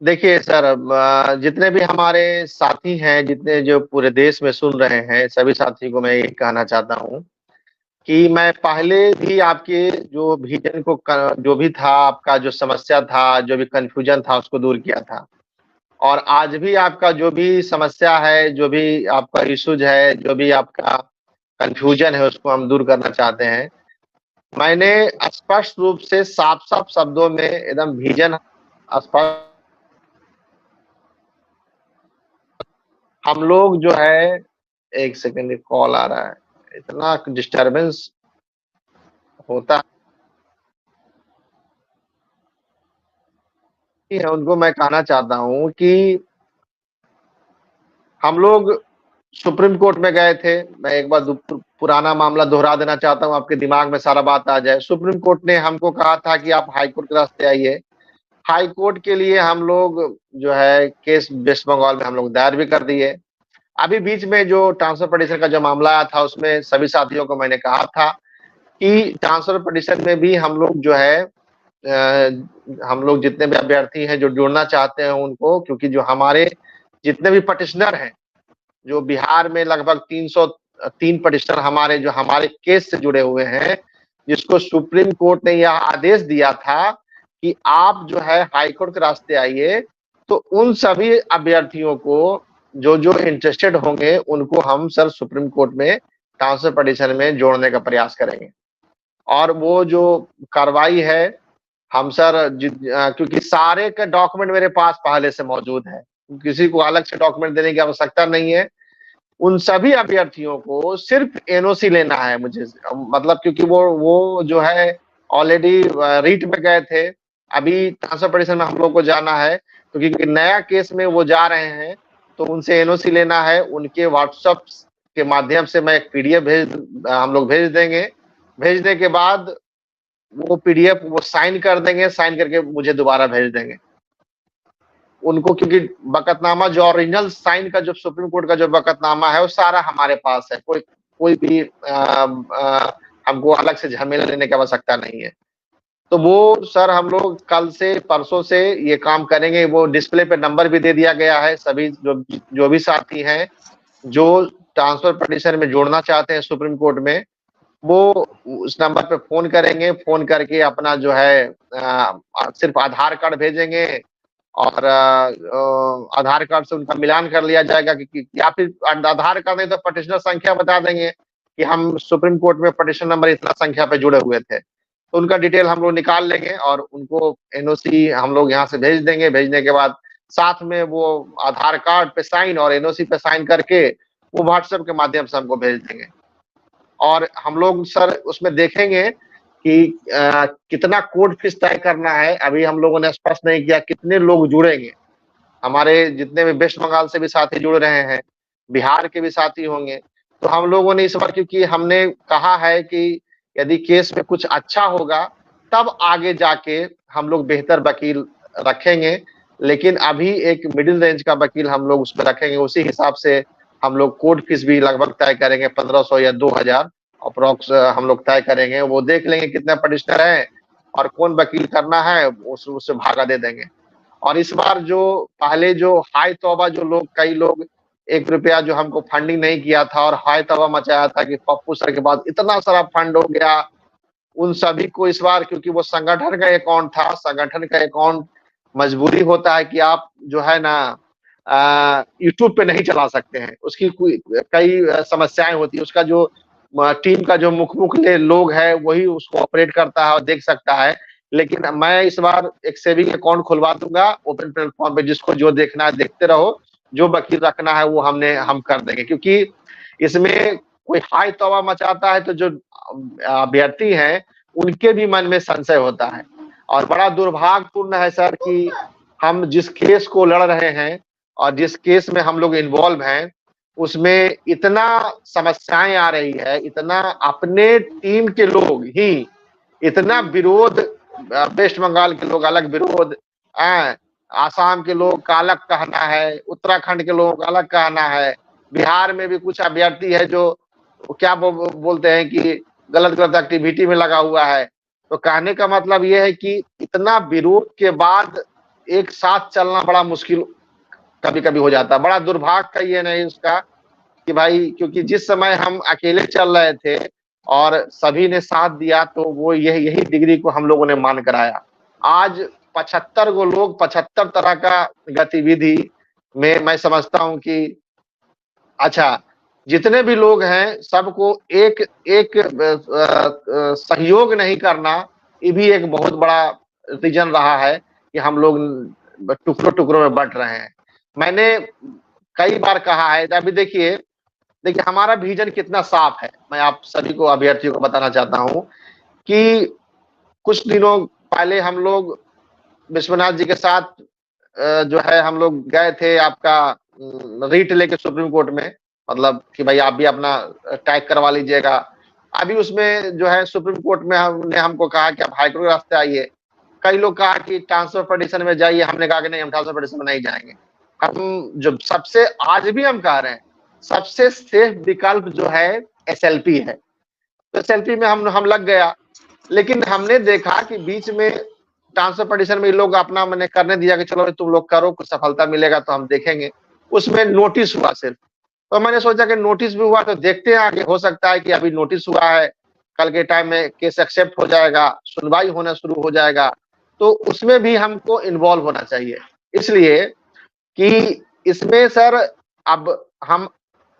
देखिए सर, जितने भी हमारे साथी हैं, जितने जो पूरे देश में सुन रहे हैं, सभी साथी को मैं ये कहना चाहता हूँ कि मैं पहले भी आपके जो विजन को जो भी था, आपका जो समस्या था, जो भी कन्फ्यूजन था, उसको दूर किया था। और आज भी आपका जो भी समस्या है, जो भी आपका इश्यूज है, जो भी आपका कन्फ्यूजन है, उसको हम दूर करना चाहते हैं। मैंने स्पष्ट रूप से साफ-साफ शब्दों में एकदम विजन स्पष्ट। हम लोग जो है, एक सेकंड, एक कॉल आ रहा है। इतना डिस्टर्बेंस होता है, उनको मैं कहना चाहता हूँ कि हम लोग सुप्रीम कोर्ट में गए थे। मैं एक बार पुराना मामला दोहरा देना चाहता हूँ, आपके दिमाग में सारा बात आ जाए। सुप्रीम कोर्ट ने हमको कहा था कि आप हाई कोर्ट के रास्ते आइए। हाई कोर्ट के लिए हम लोग जो है केस वेस्ट बंगाल में हम लोग दायर भी कर दिए। अभी बीच में जो ट्रांसफर पिटीशन का जो मामला आया था, उसमें सभी साथियों को मैंने कहा था कि ट्रांसफर पिटीशन में भी हम लोग जो है हम लोग जितने भी अभ्यर्थी हैं जो जुड़ना चाहते हैं उनको, क्योंकि जो हमारे जितने भी पटिशनर हैं, जो बिहार में लगभग 303 पटिशनर हमारे जो हमारे केस से जुड़े हुए हैं, जिसको सुप्रीम कोर्ट ने यह आदेश दिया था कि आप जो है हाई कोर्ट के रास्ते आइए, तो उन सभी अभ्यर्थियों को जो इंटरेस्टेड होंगे उनको हम सर सुप्रीम कोर्ट में ट्रांसफर पिटीशन में जोड़ने का प्रयास करेंगे। और वो जो कार्रवाई है, हम सर क्योंकि सारे के डॉक्यूमेंट मेरे पास पहले से मौजूद है, किसी को अलग से डॉक्यूमेंट देने की आवश्यकता नहीं है। उन सभी अभ्यर्थियों को सिर्फ एनओसी लेना है मुझे, मतलब क्योंकि वो जो है ऑलरेडी रीट में गए थे। अभी ट्रांसफर पिटीशन में हम लोग को जाना है, क्योंकि नया केस में वो जा रहे हैं, तो उनसे एनओसी लेना है। उनके व्हाट्सएप के माध्यम से मैं एक पीडीएफ हम लोग भेज देंगे। भेजने के बाद वो पीडीएफ वो साइन कर देंगे, साइन करके मुझे दोबारा भेज देंगे उनको, क्योंकि बकतनामा जो ओरिजिनल साइन का जो सुप्रीम कोर्ट का जो बकतनामा है, वो सारा हमारे पास है। कोई भी हमको अलग से झमेला लेने की आवश्यकता नहीं है। तो वो सर हम लोग कल से परसों से ये काम करेंगे। वो डिस्प्ले पे नंबर भी दे दिया गया है। सभी जो भी साथी हैं जो ट्रांसफर पिटीशन में जोड़ना चाहते हैं सुप्रीम कोर्ट में, वो उस नंबर पे फोन करेंगे। फोन करके अपना जो है सिर्फ आधार कार्ड भेजेंगे, और आधार कार्ड से उनका मिलान कर लिया जाएगा या फिर आधार कार्ड नहीं तो पटिशनर संख्या बता देंगे कि हम सुप्रीम कोर्ट में पटिशन नंबर इतना संख्या पे जुड़े हुए थे, तो उनका डिटेल हम लोग निकाल लेंगे और उनको एनओसी हम लोग यहाँ से भेज देंगे। भेजने के बाद साथ में वो आधार कार्ड पे साइन और एनओसी पे साइन करके वो व्हाट्सएप के माध्यम से हमको भेज देंगे। और हम लोग सर उसमें देखेंगे कि कितना कोर्ट फीस तय करना है। अभी हम लोगों ने स्पष्ट नहीं किया कितने लोग जुड़ेंगे। हमारे जितने भी वेस्ट बंगाल से भी साथी जुड़ रहे हैं, बिहार के भी साथी होंगे। तो हम लोगों ने इस बार, क्योंकि हमने कहा है कि यदि केस में कुछ अच्छा होगा तब आगे जाके हम लोग बेहतर वकील रखेंगे, लेकिन अभी एक मिडिल रेंज का वकील हम लोग उसमें रखेंगे। उसी हिसाब से हम लोग कोर्ट फीस भी लगभग तय करेंगे, 1500 या 2000 अप्रोक्स हम लोग तय करेंगे। वो देख लेंगे कितने पटिशनर हैं और कौन वकील करना है, उससे भागा दे देंगे। और इस बार जो पहले जो हाय तौबा जो लोग, कई लोग 1 रुपया जो हमको फंडिंग नहीं किया था और हाय तौबा मचाया था कि पप्पू सर के बाद इतना सारा फंड हो गया, उन सभी को इस बार, क्योंकि वो संगठन का अकाउंट था, संगठन का अकाउंट मजबूरी होता है कि आप जो है ना यूट्यूब पे नहीं चला सकते हैं। उसकी कई समस्याएं होती है। उसका जो टीम का जो मुखले लोग है वही उसको ऑपरेट करता है और देख सकता है। लेकिन मैं इस बार एक सेविंग अकाउंट खुलवा दूंगा ओपन प्लेटफॉर्म पे, जिसको जो देखना है देखते रहो, जो वकील रखना है वो हम कर देंगे। क्योंकि इसमें कोई हाय तौबा मचाता है तो जो अभ्यर्थी हैं उनके भी मन में संशय होता है। और बड़ा दुर्भाग्यपूर्ण है सर कि हम जिस केस को लड़ रहे हैं और जिस केस में हम लोग इन्वॉल्व हैं, उसमें इतना समस्याएं आ रही है, इतना अपने टीम के लोग ही इतना विरोध, वेस्ट बंगाल के लोग अलग विरोध, आसाम के लोग का अलग कहना है, उत्तराखंड के लोगों का अलग कहना है, बिहार में भी कुछ अभ्यर्थी है जो क्या बोलते हैं कि गलत गलत एक्टिविटी में लगा हुआ है। तो कहने का मतलब ये है कि इतना विरोध के बाद एक साथ चलना बड़ा मुश्किल कभी-कभी हो जाता है। बड़ा दुर्भाग्य का ये नहीं उसका कि भाई, क्योंकि जिस समय हम अकेले चल रहे थे और सभी ने साथ दिया, तो वो यही यही डिग्री को हम लोगों ने मान कर आया। आज 75 गो लोग 75 तरह का गतिविधि में मैं समझता हूँ कि अच्छा, जितने भी लोग हैं सबको एक एक सहयोग नहीं करना, ये भी एक बहुत बड़ा रीज़न रहा है कि हम लोग टुकड़ों-टुकड़ों में बँट रहे हैं। मैंने कई बार कहा है, अभी देखिए देखिए हमारा विज़न कितना साफ है, मैं आप सभी को अभ्यर्थियों को बताना चाहता हूँ कि कुछ दिनों पहले हम लोग विश्वनाथ जी के साथ जो है हम लोग गए थे आपका रिट लेके सुप्रीम कोर्ट में, मतलब कि भाई आप भी अपना टैग करवा लीजिएगा। अभी उसमें जो है सुप्रीम कोर्ट में हमने हमको कहा कि आप हाई कोर्ट के रास्ते आइए। कई लोग कहा कि ट्रांसफर पिटीशन में जाइए, हमने कहा कि नहीं, हम ट्रांसफर पिटीशन में नहीं जाएँगे। हम जो सबसे आज भी हम कह रहे हैं, सबसे सेफ विकल्प जो है एसएलपी है। तो एसएलपी में हम लग गया, लेकिन हमने देखा कि बीच में ट्रांसफर पिटीशन में ये लोग अपना मैंने करने दिया कि चलो तुम लोग करो, कुछ सफलता मिलेगा तो हम देखेंगे। उसमें नोटिस हुआ सिर्फ। तो मैंने सोचा कि नोटिस भी हुआ तो देखते हैं आगे, हो सकता है कि अभी नोटिस हुआ है, कल के टाइम में केस एक्सेप्ट हो जाएगा, सुनवाई होना शुरू हो जाएगा, तो उसमें भी हमको इन्वॉल्व होना चाहिए। इसलिए कि इसमें सर अब हम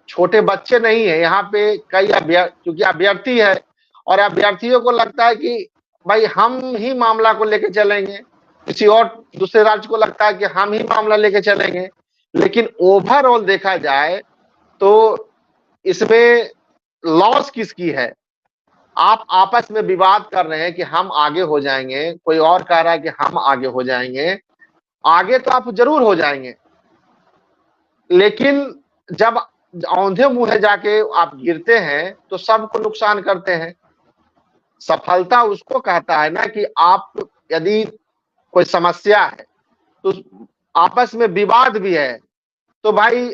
छोटे बच्चे नहीं है, यहाँ पे कई क्योंकि अभ्यर्थी है और अभ्यर्थियों को लगता है कि भाई हम ही मामला को लेके चलेंगे, किसी और दूसरे राज्य को लगता है कि हम ही मामला लेके चलेंगे। लेकिन ओवरऑल देखा जाए तो इसमें लॉस किसकी है? आप आपस में विवाद कर रहे हैं कि हम आगे हो जाएंगे, कोई और कह रहा है कि हम आगे हो जाएंगे। आगे तो आप जरूर हो जाएंगे, लेकिन जब औंधे मुंहे जाके आप गिरते हैं तो सबको नुकसान करते हैं। सफलता उसको कहता है ना कि आप यदि कोई समस्या है तो आपस में विवाद भी है, तो भाई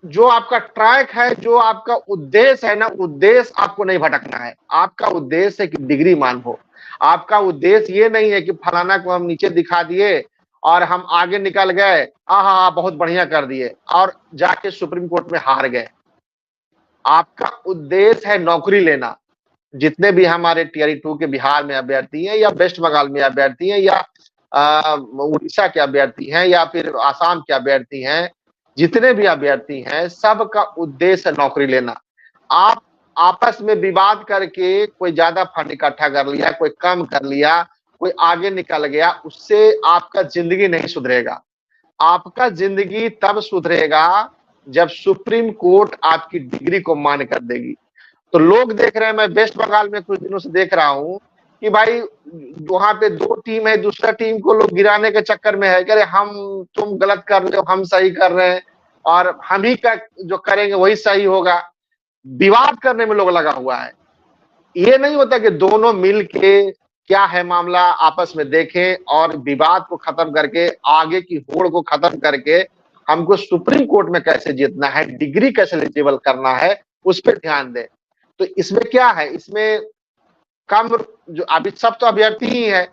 जो आपका ट्रैक है, जो आपका उद्देश्य है ना, उद्देश्य आपको नहीं भटकना है। आपका उद्देश्य है कि डिग्री मान हो। आपका उद्देश्य ये नहीं है कि फलाना को हम नीचे दिखा दिए और हम आगे निकल गए, हाँ बहुत बढ़िया कर दिए और जाके सुप्रीम कोर्ट में हार गए। आपका उद्देश्य है नौकरी लेना। जितने भी हमारे टियर 2 के बिहार में अभ्यर्थी हैं या वेस्ट बंगाल में अभ्यर्थी हैं या उड़ीसा के अभ्यर्थी हैं या फिर आसाम के अभ्यर्थी हैं, जितने भी अभ्यर्थी हैं, सबका उद्देश्य नौकरी लेना। आप आपस में विवाद करके कोई ज्यादा फंड इकट्ठा कर लिया, कोई कम कर लिया, कोई आगे निकल गया, उससे आपका जिंदगी नहीं सुधरेगा। आपका जिंदगी तब सुधरेगा जब सुप्रीम कोर्ट आपकी डिग्री को मान्य कर देगी। तो लोग देख रहे हैं, मैं वेस्ट बंगाल में कुछ दिनों से देख रहा हूं कि भाई वहां पे 2 टीम है, दूसरा टीम को लोग गिराने के चक्कर में है, कह रहे हम तुम गलत कर रहे हो, हम सही कर रहे हैं और हम ही का जो करेंगे वही सही होगा। विवाद करने में लोग लगा हुआ है। ये नहीं होता कि दोनों मिल के क्या है मामला आपस में देखें और विवाद को खत्म करके, आगे की होड़ को खत्म करके हमको सुप्रीम कोर्ट में कैसे जीतना है, डिग्री कैसे एलिजिबल करना है, उस पर ध्यान दें। तो इसमें क्या है, इसमें कम जो अभी सब तो अभ्यर्थी ही है,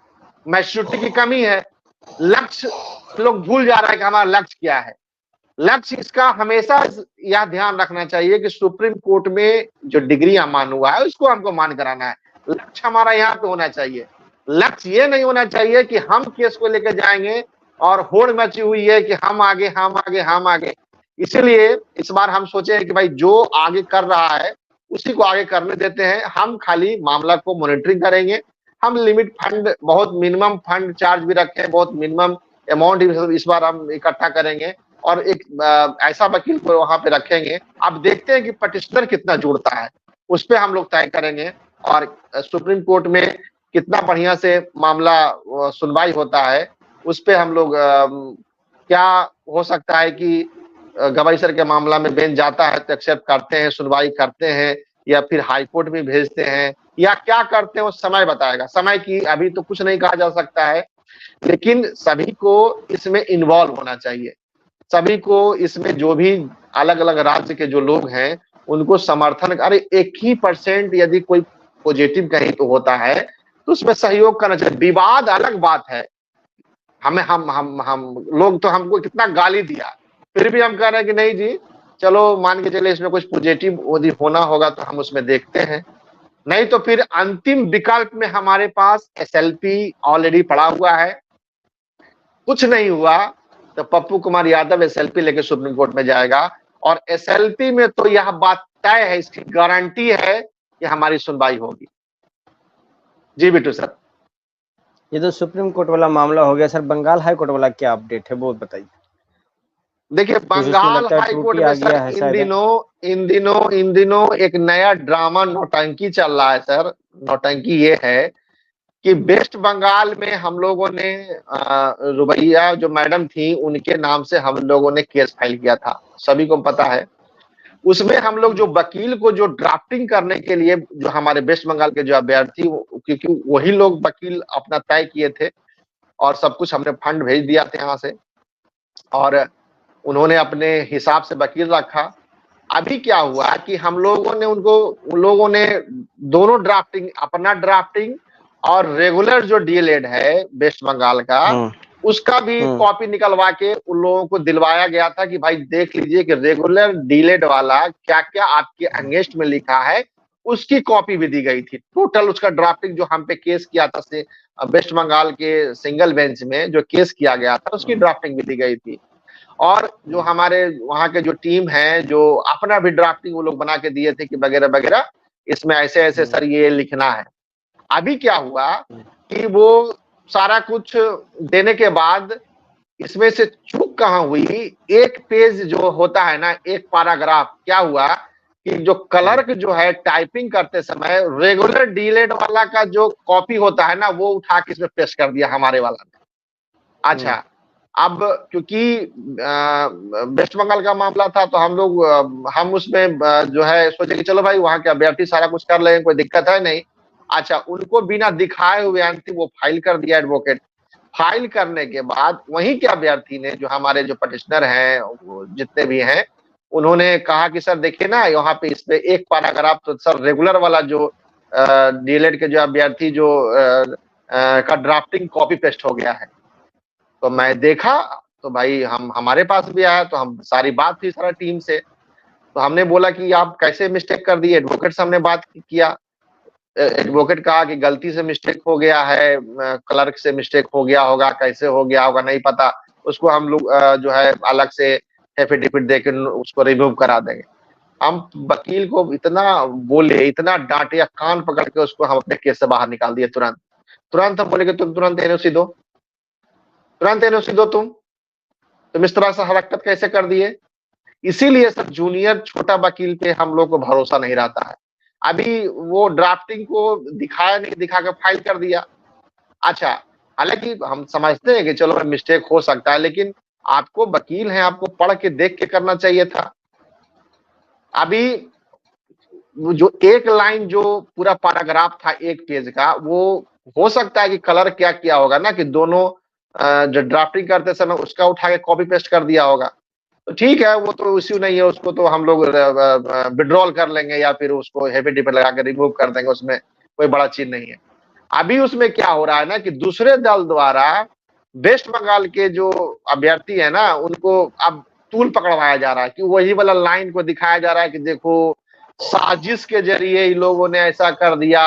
मैच्योरिटी की कमी है, लक्ष्य लोग भूल जा रहा है कि हमारा लक्ष्य क्या है। लक्ष्य इसका हमेशा यह ध्यान रखना चाहिए कि सुप्रीम कोर्ट में जो डिग्री मान हुआ है उसको हमको मान कराना है। लक्ष्य हमारा यहाँ पे होना चाहिए। लक्ष्य ये नहीं होना चाहिए कि हम केस को लेकर जाएंगे और होड़ मची हुई है कि हम आगे हम आगे हम आगे। इसीलिए इस बार हम सोचे कि भाई जो आगे कर रहा है उसी को आगे करने देते हैं। हम खाली मामला को मॉनिटरिंग करेंगे। हम लिमिट फंड, बहुत मिनिमम फंड चार्ज भी रखे, बहुत मिनिमम अमाउंट इस बार हम इकट्ठा करेंगे और एक ऐसा वकील को वहां पे रखेंगे। अब देखते हैं कि पटिशनर कितना जुड़ता है, उस पर हम लोग तय करेंगे और सुप्रीम कोर्ट में कितना बढ़िया से मामला सुनवाई होता है, उस पर हम लोग क्या हो सकता है कि गवाई सर के मामला में बेंच जाता है तो एक्सेप्ट करते हैं, सुनवाई करते हैं या फिर हाई कोर्ट में भेजते हैं या क्या करते हैं, वो समय बताएगा। समय की अभी तो कुछ नहीं कहा जा सकता है, लेकिन सभी को इसमें इन्वॉल्व होना चाहिए। सभी को इसमें, जो भी अलग अलग राज्य के जो लोग हैं उनको समर्थन, अरे 1% यदि कोई पॉजिटिव कहीं तो होता है तो उसमें सहयोग करना चाहिए। विवाद अलग बात है, हमें हम लोग तो हमको कितना गाली दिया, फिर भी हम कह रहे हैं कि नहीं जी, चलो मान के चले इसमें कुछ पॉजिटिव यदि होना होगा तो हम उसमें देखते हैं, नहीं तो फिर अंतिम विकल्प में हमारे पास एसएलपी ऑलरेडी पड़ा हुआ है। कुछ नहीं हुआ तो पप्पू कुमार यादव एसएलपी लेके सुप्रीम कोर्ट में जाएगा, और एसएलपी में तो यह बात तय है, इसकी गारंटी है कि हमारी सुनवाई होगी। जी बिट्टू सर। ये तो सुप्रीम कोर्ट वाला मामला हो गया सर, बंगाल हाई कोर्ट वाला क्या अपडेट है वो बताइए। देखिए बंगाल हाई कोर्ट में सर इन दिनों एक नया ड्रामा नौटंकी चल रहा है सर। नौटंकी ये है कि वेस्ट बंगाल में हम लोगों ने रुबैया जो मैडम थी उनके नाम से हम लोगों ने केस फाइल किया था, सभी को पता है। उसमें हम लोग जो वकील को जो ड्राफ्टिंग करने के लिए जो हमारे वेस्ट बंगाल के जो अभ्यर्थी, क्योंकि वही लोग वकील अपना तय किए थे और सब कुछ हमने फंड भेज दिया था यहाँ से, और उन्होंने अपने हिसाब से वकील रखा। अभी क्या हुआ कि हम लोगों ने उन लोगों ने दोनों ड्राफ्टिंग, अपना ड्राफ्टिंग और रेगुलर जो डीएलएड है वेस्ट बंगाल का, उसका भी कॉपी निकलवा के उन लोगों को दिलवाया गया था कि भाई देख लीजिए कि रेगुलर डीएलएड वाला क्या क्या आपके अगेंस्ट में लिखा है, उसकी कॉपी भी दी गई थी। टोटल उसका ड्राफ्टिंग जो हम पे केस किया था से वेस्ट बंगाल के सिंगल बेंच में जो केस किया गया था उसकी ड्राफ्टिंग भी दी गई थी। और जो हमारे वहां के जो टीम है जो अपना भी ड्राफ्टिंग वो लोग बना के दिए थे कि वगैरह वगैरह, इसमें ऐसे ऐसे सर ये लिखना है। अभी क्या हुआ कि वो सारा कुछ देने के बाद इसमें से चूक कहाँ हुई, एक पेज जो होता है ना, एक पैराग्राफ, क्या हुआ कि जो क्लर्क जो है टाइपिंग करते समय रेगुलर डीलेट वाला का जो कॉपी होता है ना वो उठा के इसमें पेस्ट कर दिया हमारे वाला ने। अच्छा, अब क्योंकि वेस्ट बंगाल का मामला था तो हम उसमें जो है सोचे कि चलो भाई वहां के अभ्यर्थी सारा कुछ कर लेंगे, कोई दिक्कत है नहीं। अच्छा, उनको बिना दिखाए हुए अंतिम वो फाइल कर दिया एडवोकेट। फाइल करने के बाद वहीं के अभ्यर्थी ने, जो हमारे जो पटिशनर हैं जितने भी हैं, उन्होंने कहा कि सर देखिए ना यहाँ पे इस पे एक पैराग्राफ तो सर रेगुलर वाला जो डीएलएड के जो अभ्यर्थी जो का ड्राफ्टिंग कॉपी पेस्ट हो गया है। तो मैं देखा तो भाई हमारे पास भी आया, तो हम सारी बात थी सारा टीम से, तो हमने बोला कि आप कैसे मिस्टेक कर दिए। एडवोकेट से हमने बात किया, एडवोकेट कहा कि गलती से मिस्टेक हो गया है, क्लर्क से मिस्टेक हो गया होगा, कैसे हो गया होगा नहीं पता, उसको हम लोग जो है अलग से एफिडेविट देके उसको रिमूव करा देंगे। हम वकील को इतना बोले, इतना डांटे, कान पकड़ के उसको हम अपने केस से बाहर निकाल दिए तुरंत हम बोले कि तुम तुरंत एनओसी दो, तुरंत एनओसी दो, तुम इस तरह से हरकत कैसे कर दिए। इसीलिए सर जूनियर छोटा वकील पे हम लोग को भरोसा नहीं रहता है। अभी वो ड्राफ्टिंग को दिखाया नहीं, दिखा के फाइल कर दिया। अच्छा, हालांकि हम समझते हैं कि चलो मिस्टेक हो सकता है, लेकिन आपको वकील हैं, आपको पढ़ के देख के करना चाहिए था। अभी जो एक लाइन जो पूरा पैराग्राफ था एक पेज का, वो हो सकता है कि कलर क्या किया होगा ना कि दोनों जो ड्राफ्टिंग करते समय उसका उठा के कॉपी पेस्ट कर दिया होगा। तो ठीक है, वो तो इश्यू नहीं है, उसको तो हम लोग विड्रॉल कर लेंगे या फिर उसको एफिडेविट लगा के रिमूव कर देंगे, उसमें कोई बड़ा चीज नहीं है। अभी उसमें क्या हो रहा है ना कि दूसरे दल द्वारा वेस्ट बंगाल के जो अभ्यर्थी है ना उनको अब तूल पकड़वाया जा रहा है कि वही वाला लाइन को दिखाया जा रहा है कि देखो साजिश के जरिए इन लोगों ने ऐसा कर दिया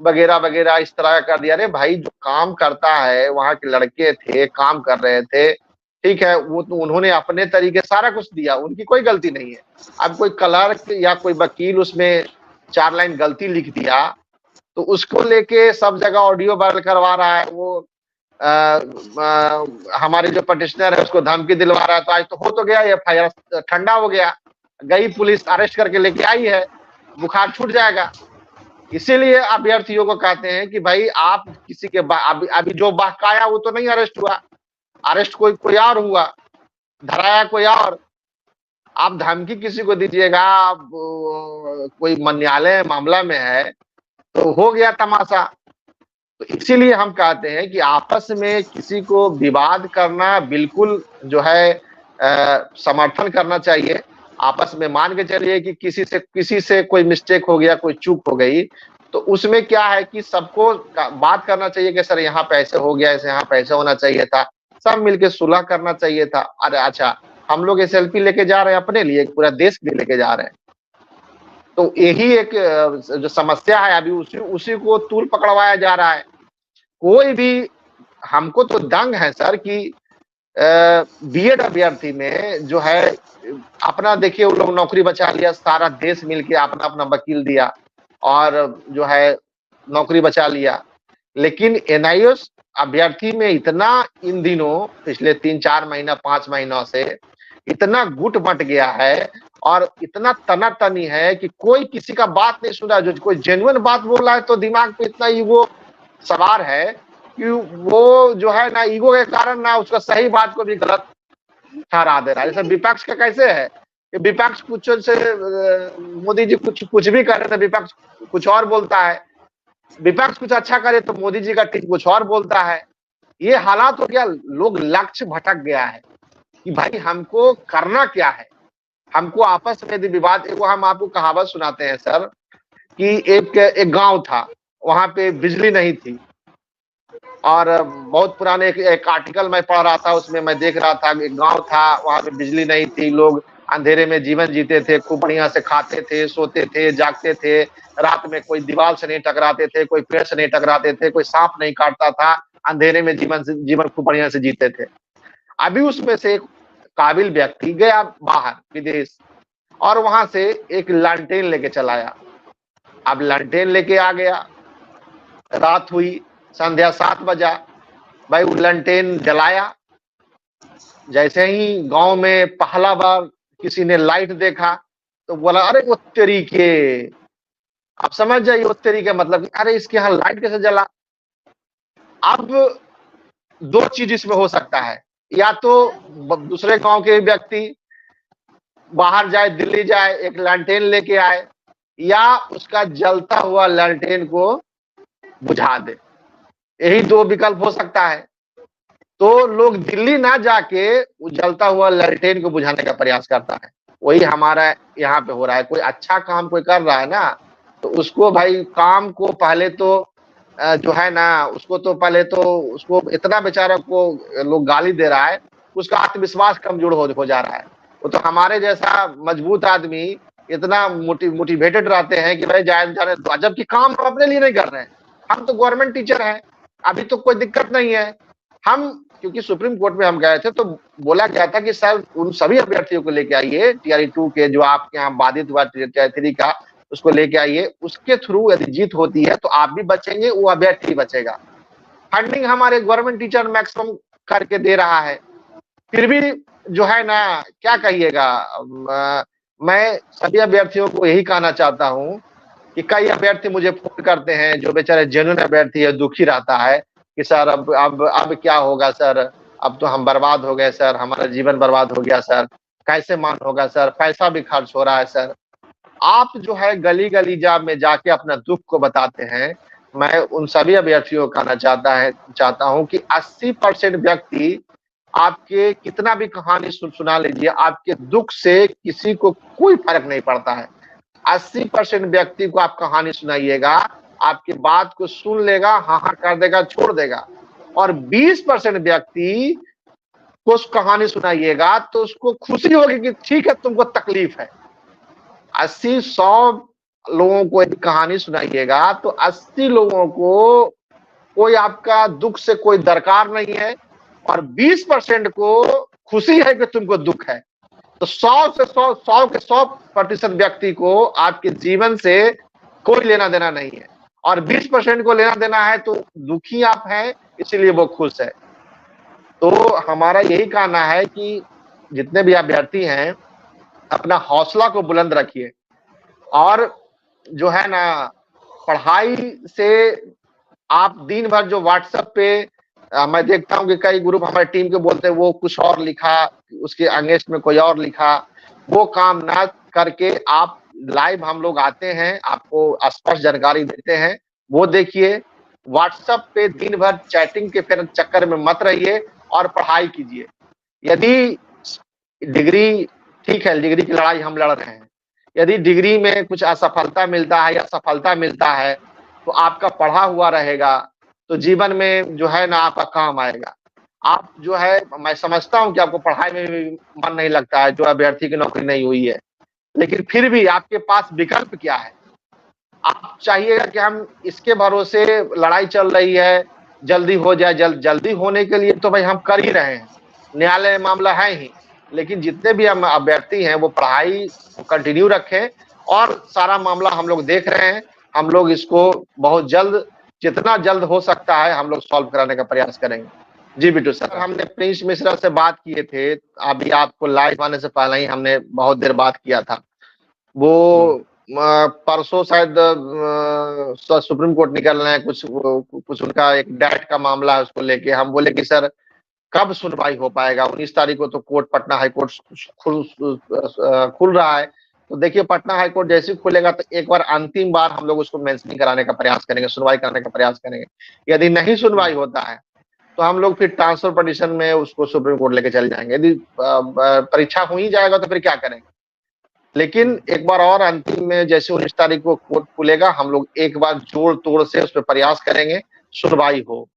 वगैरह वगैरह, इस तरह कर दिया। अरे भाई, जो काम करता है, वहां के लड़के थे, काम कर रहे थे, ठीक है, वो तो उन्होंने अपने तरीके सारा कुछ दिया, उनकी कोई गलती नहीं है। अब कोई क्लर्क या कोई वकील उसमें 4 लाइन गलती लिख दिया तो उसको लेके सब जगह ऑडियो वायरल करवा रहा है, वो हमारे जो पटिशनर है उसको धमकी दिलवा रहा है। तो आज तो हो तो गया, एफआईआर ठंडा हो गया, गई पुलिस अरेस्ट करके लेके आई है, बुखार छूट जाएगा। इसीलिए अभ्यर्थियों को कहते हैं कि भाई आप किसी के अभी जो बहकाया वो तो नहीं अरेस्ट हुआ, अरेस्ट कोई और हुआ, धराया कोई और। आप धमकी किसी को दीजिएगा, आप कोई न्यायालय मामला में है तो हो गया तमाशा। तो इसीलिए हम कहते हैं कि आपस में किसी को विवाद करना बिल्कुल जो है समर्थन करना चाहिए। आपस में मान के चलिए कि किसी से कोई मिस्टेक हो गया, कोई चूक हो गई, तो उसमें क्या है कि सबको बात करना चाहिए कि सर यहाँ पे ऐसे हो गया, ऐसे यहाँ पे ऐसे होना चाहिए था। सब मिलके सुलह करना चाहिए था। अरे अच्छा, हम लोग ये सेल्फी लेके जा रहे हैं अपने लिए, पूरा देश के लिए लेके जा रहे हैं। तो यही एक जो समस्या है अभी उसी को तूल पकड़वाया जा रहा है। कोई भी, हमको तो दंग है सर कि बीएड अभ्यर्थी में जो है अपना, देखिए वो लोग नौकरी बचा लिया, सारा देश मिलके अपना अपना वकील दिया और जो है नौकरी बचा लिया। लेकिन एनआईएस अभ्यर्थी में इतना इन दिनों पिछले 3-4 महीना 5 महीनों से इतना गुट बंट गया है और इतना तनातनी है कि कोई किसी का बात नहीं सुन रहा। जो कोई जेन्युइन बात बोल रहा है तो दिमाग पे इतना ईगो सवार है कि वो जो है ना ईगो के कारण ना उसका सही बात को भी गलत ठहरा दे रहा है। जैसे विपक्ष का कैसे है कि विपक्ष कुछ से मोदी जी कुछ भी कर रहे थे, विपक्ष कुछ और बोलता है, विपक्ष कुछ अच्छा करे तो मोदी जी का टीम कुछ और बोलता है। ये हालात हो गया, लोग लक्ष्य भटक गया है कि भाई हमको करना क्या है। हमको आपस में यदि विवाद, एक हम आपको कहावत सुनाते हैं सर कि एक गांव था, वहां पे बिजली नहीं थी और बहुत पुराने एक आर्टिकल मैं पढ़ रहा था, उसमें मैं देख रहा था एक गांव था, वहां पे बिजली नहीं थी, लोग अंधेरे में जीवन जीते थे, खूब बढ़िया से खाते थे, सोते थे, जागते थे, रात में कोई दीवार से नहीं टकराते थे, कोई पेड़ से नहीं टकराते थे, कोई सांप नहीं काटता था, अंधेरे में जीवन खूब बढ़िया से जीते थे। अभी उसमें से एक काबिल व्यक्ति गया बाहर विदेश और वहां से एक लालटेन लेके चला आया। अब लालटेन लेके आ गया, रात हुई, संध्या 7 बजा, भाई वो लालटेन जलाया। जैसे ही गांव में पहला बार किसी ने लाइट देखा तो बोला अरे वो तेरी के, आप समझ जाइए वो तेरी के मतलब अरे इसके यहाँ लाइट कैसे जला। अब 2 चीज इसमें हो सकता है, या तो दूसरे गांव के व्यक्ति बाहर जाए, दिल्ली जाए, एक लालटेन लेके आए, या उसका जलता हुआ लालटेन को बुझा दे। यही 2 विकल्प हो सकता है। तो लोग दिल्ली ना जाके जलता हुआ लालटेन को बुझाने का प्रयास करता है। वही हमारा यहाँ पे हो रहा है। कोई अच्छा काम कोई कर रहा है ना, तो उसको भाई काम को पहले तो जो है ना उसको तो पहले तो उसको इतना बेचारा को लोग गाली दे रहा है, उसका आत्मविश्वास कमजोर हो जा रहा है। वो तो हमारे जैसा मजबूत आदमी इतना मोटिवेटेड रहते हैं कि भाई जाने, जबकि काम हम अपने लिए नहीं कर रहे हैं, हम तो गवर्नमेंट टीचर हैं, अभी तो कोई दिक्कत नहीं है। हम क्योंकि सुप्रीम कोर्ट में हम गए थे तो बोला गया था कि सर उन सभी अभ्यर्थियों को लेके आइए, टीआरई 2 के जो आपके यहाँ बाधित हुआ टीआरई 3 का, उसको लेके आइए, उसके थ्रू यदि जीत होती है तो आप भी बचेंगे, वो अभ्यर्थी बचेगा। फंडिंग हमारे गवर्नमेंट टीचर मैक्सिमम करके दे रहा है, फिर भी जो है ना क्या कहिएगा। मैं सभी अभ्यर्थियों को यही कहना चाहता हूँ कि कई अभ्यर्थी मुझे फोन करते हैं, जो बेचारे जेन्युइन अभ्यर्थी है, दुखी रहता है कि सर अब क्या होगा सर, अब तो हम बर्बाद हो गए सर, हमारा जीवन बर्बाद हो गया सर, कैसे मान होगा सर, पैसा भी खर्च हो रहा है सर। आप जो है गली गली में जाके अपना दुख को बताते हैं। मैं उन सभी अभ्यर्थियों को कहना चाहता हूं कि 80% व्यक्ति आपके कितना भी कहानी सुना लीजिए, आपके दुख से किसी को कोई फर्क नहीं पड़ता है। 80% व्यक्ति को आप कहानी सुनाइएगा, आपकी बात को सुन लेगा, हाँ हाँ कर देगा, छोड़ देगा। और 20% व्यक्ति को उस कहानी सुनाइएगा तो उसको खुशी होगी कि ठीक है तुमको तकलीफ है। 80-100 लोगों को एक कहानी सुनाइएगा तो 80 लोगों को कोई आपका दुख से कोई दरकार नहीं है, और 20% को खुशी है कि तुमको दुख है। तो 100% व्यक्ति को आपके जीवन से कोई लेना देना नहीं है, और 20% को लेना देना है, तो दुखी आप हैं इसीलिए वो खुश है। तो हमारा यही कहना है कि जितने भी अभ्यर्थी हैं अपना हौसला को बुलंद रखिए, और जो है ना पढ़ाई से आप दिन भर जो व्हाट्सएप पे मैं देखता हूँ कि कई ग्रुप हमारे टीम के बोलते हैं वो कुछ और लिखा, उसके अगेंस्ट में कोई और लिखा, वो काम ना करके आप लाइव हम लोग आते हैं, आपको स्पष्ट जानकारी देते हैं, वो देखिए। व्हाट्सएप पे दिन भर चैटिंग के फिर चक्कर में मत रहिए और पढ़ाई कीजिए। यदि डिग्री ठीक है, डिग्री की लड़ाई हम लड़ रहे हैं, यदि डिग्री में कुछ असफलता मिलता है या सफलता मिलता है तो आपका पढ़ा हुआ रहेगा तो जीवन में जो है ना आपका काम आएगा। आप जो है, मैं समझता हूं कि आपको पढ़ाई में भी मन नहीं लगता है, जो अभ्यर्थी की नौकरी नहीं हुई है, लेकिन फिर भी आपके पास विकल्प क्या है? आप चाहिएगा कि हम इसके भरोसे लड़ाई चल रही है, जल्दी हो जाए, जल्दी होने के लिए तो भाई हम कर ही रहे हैं, न्यायालय मामला है ही, लेकिन जितने भी हम अभ्यर्थी हैं वो पढ़ाई कंटिन्यू रखें और सारा मामला हम लोग देख रहे हैं, हम लोग इसको बहुत जल्द, जितना जल्द हो सकता है हम लोग सॉल्व कराने का प्रयास करेंगे। जी बिट्टू सर, हमने प्रिंस मिश्रा से बात किए थे, अभी आपको लाइव आने से पहले ही हमने बहुत देर बात किया था। वो परसों शायद सुप्रीम कोर्ट निकल रहे हैं, कुछ उनका एक डैट का मामला है, उसको लेके हम बोले कि सर कब सुनवाई हो पाएगा? 19 तारीख को तो कोर्ट, पटना हाई कोर्ट खुल रहा है, तो देखिए पटना हाई कोर्ट जैसे ही खुलेगा तो एक बार अंतिम बार हम लोग उसको मेंशनिंग कराने का प्रयास करेंगे, सुनवाई करने का प्रयास करेंगे। यदि नहीं सुनवाई होता है तो हम लोग फिर ट्रांसफर पिटीशन में उसको सुप्रीम कोर्ट लेके चल जाएंगे। यदि परीक्षा हो ही जाएगा तो फिर क्या करेंगे? लेकिन एक बार और अंतिम में जैसे 19 तारीख को कोर्ट खुलेगा, हम लोग एक बार जोड़ तोड़ से उस पर प्रयास करेंगे, सुनवाई हो।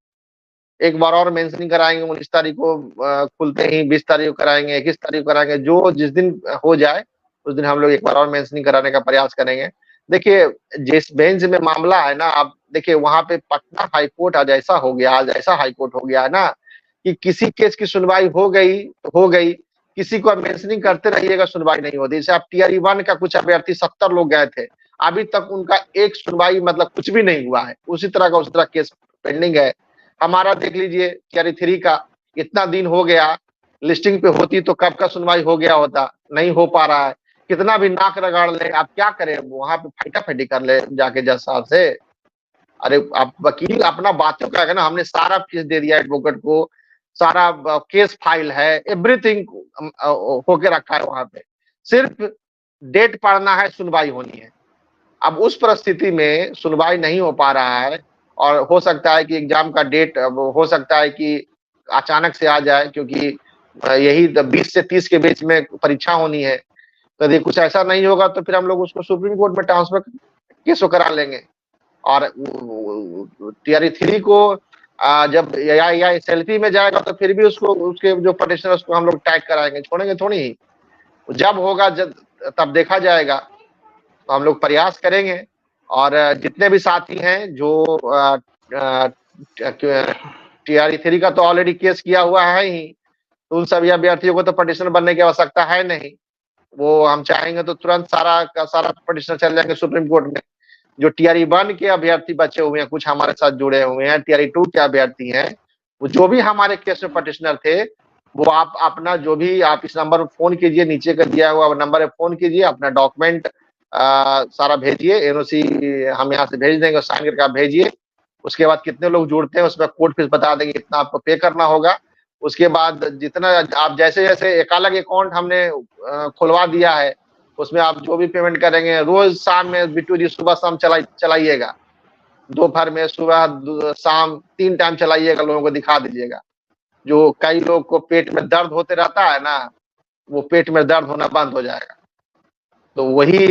एक बार और मेंशनिंग कराएंगे, 19 तारीख को खुलते ही 20 तारीख को कराएंगे, 21 तारीख को कराएंगे, जो जिस दिन हो जाए उस दिन हम लोग एक बार और मेंशनिंग कराने का प्रयास करेंगे। देखिए जिस बेंच में मामला है ना, आप देखिए वहां पे पटना हाई कोर्ट आज ऐसा हो गया, आज ऐसा हाई कोर्ट हो गया है ना कि किसी केस की सुनवाई हो गई, किसी को मेंशनिंग करते रहिएगा, सुनवाई नहीं होती। जैसे आप टीआरई 1 का कुछ अभ्यर्थी 70 लोग गए थे, अभी तक उनका एक सुनवाई मतलब कुछ भी नहीं हुआ है, उसी तरह केस पेंडिंग है। हमारा देख लीजिए टीआरई 3 का इतना दिन हो गया, लिस्टिंग पे होती तो कब का सुनवाई हो गया होता, नहीं हो पा रहा है। कितना भी नाक रगड़ ले, आप क्या करें, वहां पे फटाफटी कर ले जाके जज साहब से। अरे आप वकील अपना बातों का ना, हमने सारा फीस दे दिया एडवोकेट को, सारा केस फाइल है, एवरीथिंग होके रखा है वहां पे, सिर्फ डेट पढ़ना है, सुनवाई होनी है। अब उस परिस्थिति में सुनवाई नहीं हो पा रहा है और हो सकता है कि एग्जाम का डेट हो सकता है कि अचानक से आ जाए, क्योंकि यही 20 से 30 के बीच में परीक्षा होनी है। तो यदि कुछ ऐसा नहीं होगा तो फिर हम लोग उसको सुप्रीम कोर्ट में ट्रांसफर केस करा लेंगे। और टीआरई 3 को जब या एसएलपी में जाएगा तो फिर भी उसको, उसके जो पटिशनर उसको हम लोग टैग कराएंगे, छोड़ेंगे थोड़ी ही। जब होगा तब देखा जाएगा। तो हम लोग प्रयास करेंगे और जितने भी साथी हैं जो टीआरई 3 का तो ऑलरेडी केस किया हुआ है ही, तो उन सभी अभ्यर्थियों को तो पटिशनर बनने की आवश्यकता है नहीं। वो हम चाहेंगे तो तुरंत सारा का सारा पटिशनर चल जाएंगे सुप्रीम कोर्ट में। जो टीआरई 1 के अभ्यर्थी बचे हुए हैं, कुछ हमारे साथ जुड़े हुए हैं, टीआरई 2 के अभ्यर्थी हैं, वो जो भी हमारे केस में पटिशनर थे, वो आप अपना जो भी, आप इस नंबर पर फोन कीजिए, नीचे का दिया हुआ नंबर है, फोन कीजिए, अपना डॉक्यूमेंट सारा भेजिए, एनओसी हम यहाँ से भेज देंगे, साइन करके आप भेजिए। उसके बाद कितने लोग जुड़ते हैं उसमें कोर्ट फीस बता देंगे, इतना आपको पे करना होगा। उसके बाद जितना आप जैसे जैसे एक अलग अकाउंट हमने खुलवा दिया है, उसमें आप जो भी पेमेंट करेंगे, रोज शाम में बिट्टू जी सुबह शाम चलाइएगा, दोपहर में, सुबह शाम 3 टाइम चलाइएगा, लोगों को दिखा दीजिएगा। जो कई लोग को पेट में दर्द होते रहता है ना, वो पेट में दर्द होना बंद हो जाएगा। तो वही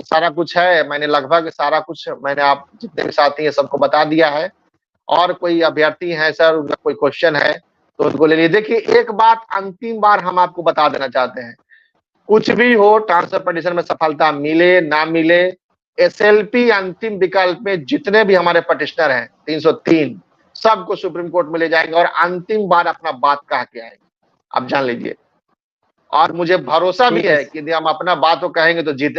सारा कुछ है, मैंने लगभग सारा कुछ मैंने आप जितने भी साथी हैं सबको बता दिया है। और कोई अभ्यर्थी है सर, उनका कोई क्वेश्चन है तो उनको ले लीजिए। देखिए एक बात अंतिम बार हम आपको बता देना चाहते हैं, कुछ भी हो, ट्रांसफर पिटीशन में सफलता मिले ना मिले, एसएलपी अंतिम विकल्प में जितने भी हमारे पटिशनर हैं 303 सबको सुप्रीम कोर्ट में ले जाएंगे और अंतिम बार अपना बात कह के आएंगे, आप जान लीजिए। और मुझे भरोसा भी है कि यदि हम अपना बात को कहेंगे तो जीते।